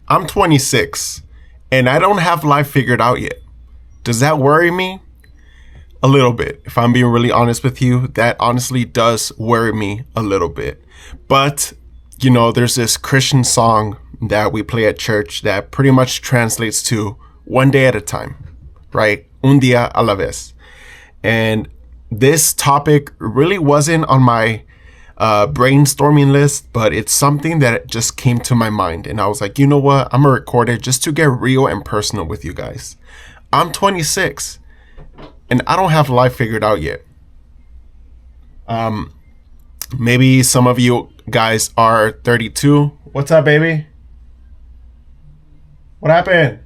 I'm 26 and I don't have life figured out yet. Does that worry me? A little bit. If I'm being really honest with you, that honestly does worry me a little bit. But, there's this Christian song that we play at church that pretty much translates to one day at a time, right? Un día a la vez. And this topic really wasn't on my brainstorming list, but it's something that just came to my mind. And I was like, you know what? I'm going to record it just to get real and personal with you guys. I'm 26 and I don't have life figured out yet. Maybe some of you guys are 32. What's up, baby? What happened?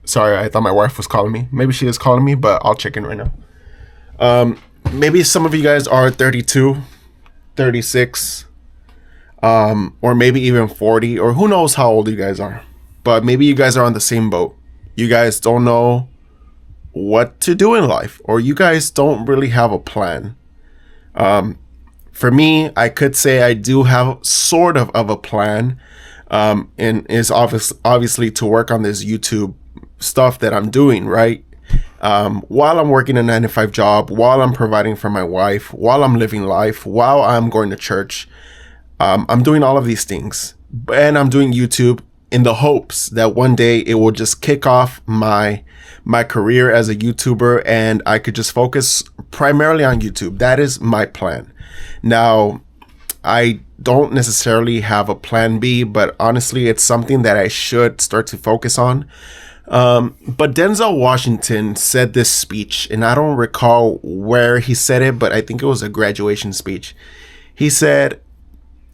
Sorry, I thought my wife was calling me. Maybe she is calling me, but I'll check in right now. Maybe some of you guys are 32, 36, or maybe even 40, or who knows how old you guys are. But maybe you guys are on the same boat. You guys don't know what to do in life, or you guys don't really have a plan. For me, I could say I do have sort of a plan, and is obviously to work on this YouTube stuff that I'm doing, right? While I'm working a 9-to-5 job, while I'm providing for my wife, while I'm living life, while I'm going to church, I'm doing all of these things, and I'm doing YouTube in the hopes that one day it will just kick off my career as a YouTuber and I could just focus primarily on YouTube. That is my plan. Now, I don't necessarily have a plan B, but honestly, it's something that I should start to focus on. But Denzel Washington said this speech, and I don't recall where he said it, but I think it was a graduation speech. He said,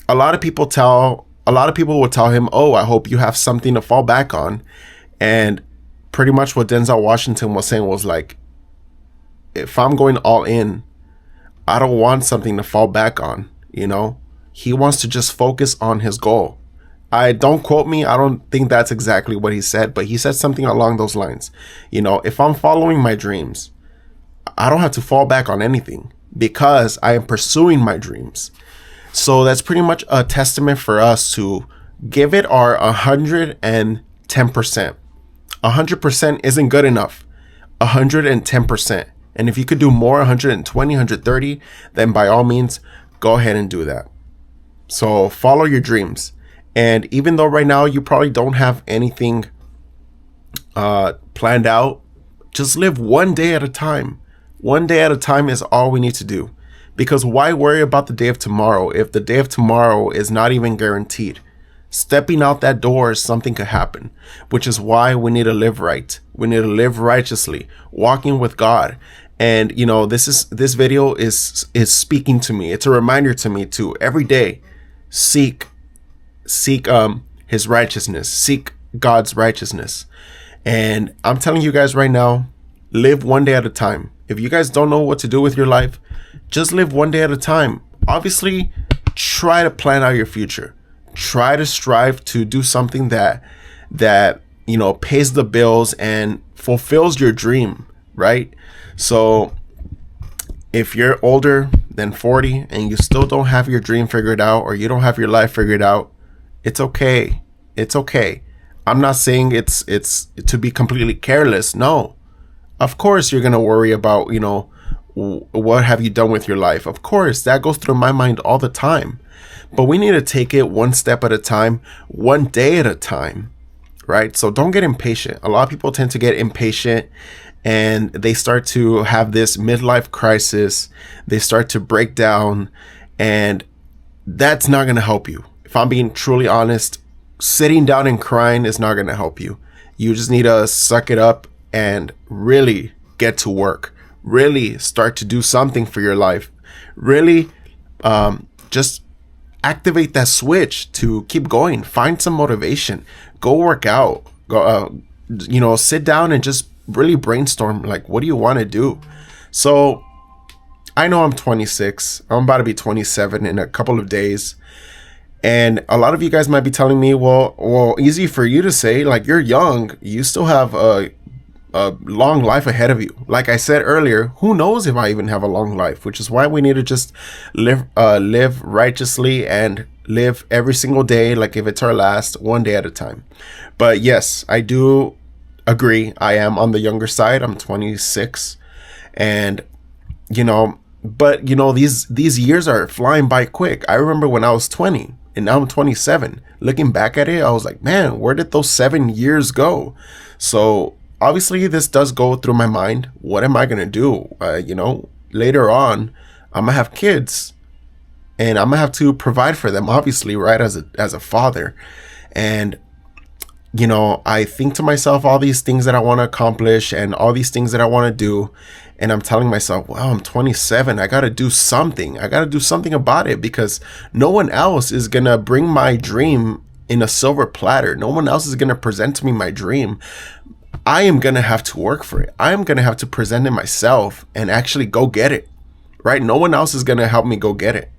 a lot of people will tell him, oh, I hope you have something to fall back on. And pretty much what Denzel Washington was saying was like, if I'm going all in, I don't want something to fall back on, He wants to just focus on his goal. Don't quote me. I don't think that's exactly what he said, but he said something along those lines. If I'm following my dreams, I don't have to fall back on anything because I am pursuing my dreams. So that's pretty much a testament for us to give it our 110%. 100% isn't good enough. 110%. And if you could do more, 120, 130, then by all means, go ahead and do that. So follow your dreams. And even though right now you probably don't have anything planned out, just live one day at a time. One day at a time is all we need to do. Because why worry about the day of tomorrow if the day of tomorrow is not even guaranteed? Stepping out that door, something could happen, which is why we need to live right. We need to live righteously, walking with God. And, this video is speaking to me. It's a reminder to me to every day seek his righteousness, seek God's righteousness. And I'm telling you guys right now, live one day at a time. If you guys don't know what to do with your life, just live one day at a time. Obviously, try to plan out your future. Try to strive to do something that pays the bills and fulfills your dream, right? So if you're older than 40 and you still don't have your dream figured out, or you don't have your life figured out, it's okay. It's okay. I'm not saying it's to be completely careless. No. Of course you're going to worry about, what have you done with your life? Of course, that goes through my mind all the time. But we need to take it one step at a time, one day at a time, right? So don't get impatient. A lot of people tend to get impatient and they start to have this midlife crisis. They start to break down, and that's not going to help you. If I'm being truly honest, sitting down and crying is not going to help you. You just need to suck it up and really get to work. Really start to do something for your life. Really just activate that switch to keep going. Find some motivation. Go work out. Go, sit down and just really brainstorm. Like, what do you want to do? So I know I'm 26. I'm about to be 27 in a couple of days. And a lot of you guys might be telling me, well, easy for you to say, like, you're young. You still have a a long life ahead of you. Like I said earlier, who knows if I even have a long life, which is why we need to just live righteously and live every single day like if it's our last, one day at a time. But yes, I do agree. I am on the younger side. I'm 26, and but these years are flying by quick. I remember when I was 20 and now I'm 27. Looking back at it, I was like, man, where did those 7 years go? So obviously this does go through my mind. What am I going to do? Later on, I'm going to have kids and I'm going to have to provide for them, obviously, right? As a father. And, I think to myself, all these things that I want to accomplish and all these things that I want to do. And I'm telling myself, wow, I'm 27. I got to do something. I got to do something about it, because no one else is going to bring my dream in a silver platter. No one else is going to present to me my dream. I am going to have to work for it. I am going to have to present it myself and actually go get it, right? No one else is going to help me go get it.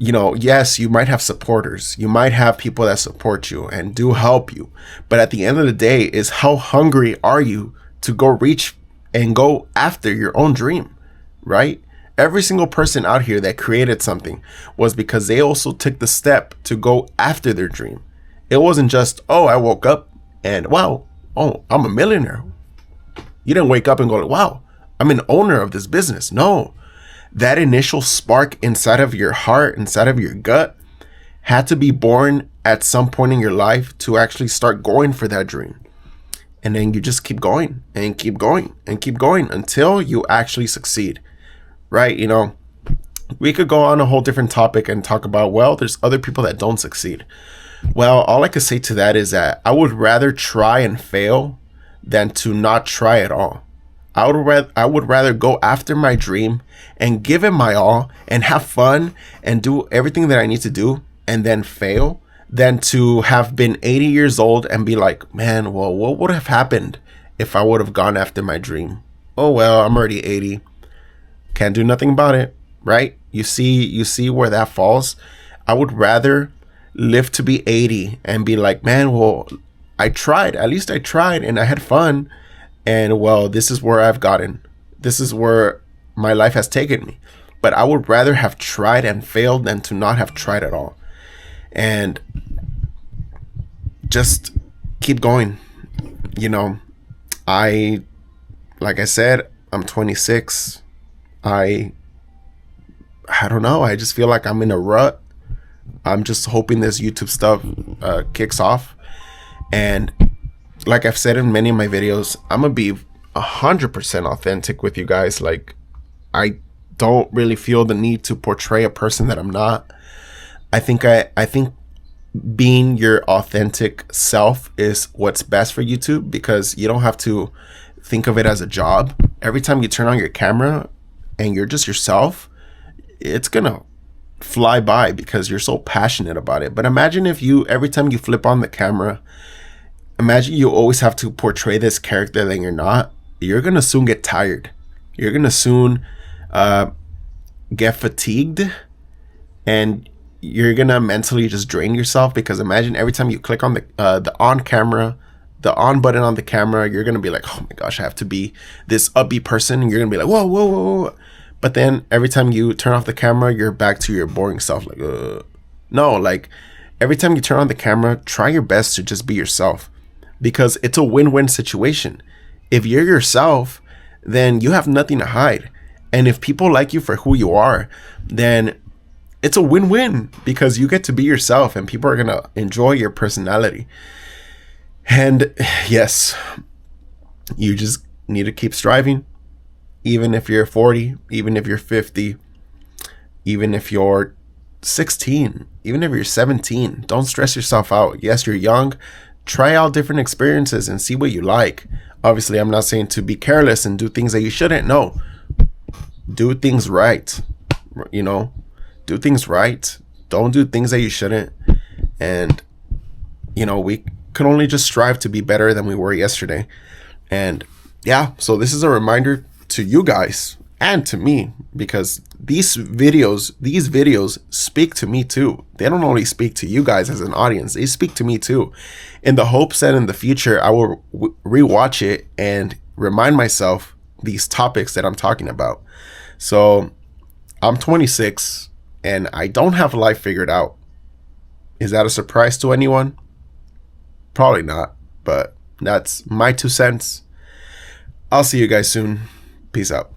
Yes, you might have supporters. You might have people that support you and do help you. But at the end of the day is, how hungry are you to go reach and go after your own dream, right? Every single person out here that created something was because they also took the step to go after their dream. It wasn't just, oh, I woke up and wow, oh, I'm a millionaire. You didn't wake up and go, wow, I'm an owner of this business. No, that initial spark inside of your heart, inside of your gut, had to be born at some point in your life to actually start going for that dream. And then you just keep going and keep going and keep going until you actually succeed, right? We could go on a whole different topic and talk about, well, there's other people that don't succeed. Well, all I could say to that is that I would rather try and fail than to not try at all. I would rather go after my dream and give it my all and have fun and do everything that I need to do and then fail, than to have been 80 years old and be like, man, well, what would have happened if I would have gone after my dream? Oh, well, I'm already 80. Can't do nothing about it, right? You see where that falls? I would rather live to be 80 and be like, man, well, I tried. At least I tried and I had fun. And well, this is where I've gotten. This is where my life has taken me. But I would rather have tried and failed than to not have tried at all. And just keep going. Like I said, I'm 26. I don't know. I just feel like I'm in a rut. I'm just hoping this YouTube stuff kicks off. And like I've said in many of my videos, I'm going to be 100% authentic with you guys. Like, I don't really feel the need to portray a person that I'm not. I think being your authentic self is what's best for YouTube, because you don't have to think of it as a job. Every time you turn on your camera and you're just yourself, it's gonna fly by because you're so passionate about it. But imagine if every time you flip on the camera, imagine you always have to portray this character that you're not. You're gonna soon get tired. You're gonna soon get fatigued, and you're gonna mentally just drain yourself, because imagine every time you click on the on button on the camera, you're gonna be like, oh my gosh, I have to be this upbeat person, and you're gonna be like, whoa, whoa, whoa, whoa. But then every time you turn off the camera, you're back to your boring self. Like, no, like every time you turn on the camera, try your best to just be yourself, because it's a win-win situation. If you're yourself, then you have nothing to hide, and if people like you for who you are, then it's a win-win, because you get to be yourself and people are going to enjoy your personality. And yes, you just need to keep striving, even if you're 40, even if you're 50, even if you're 16, even if you're 17. Don't stress yourself out. Yes, you're young. Try out different experiences and see what you like. Obviously, I'm not saying to be careless and do things that you shouldn't. No, do things right. Do things right. Don't do things that you shouldn't. And, we can only just strive to be better than we were yesterday. And yeah, so this is a reminder to you guys. and to me, because these videos speak to me too. They don't only speak to you guys as an audience, they speak to me too, in the hopes that in the future I will rewatch it and remind myself these topics that I'm talking about. So I'm 26 and I don't have life figured out. Is that a surprise to anyone? Probably not, but that's my 2 cents. I'll see you guys soon. Peace out.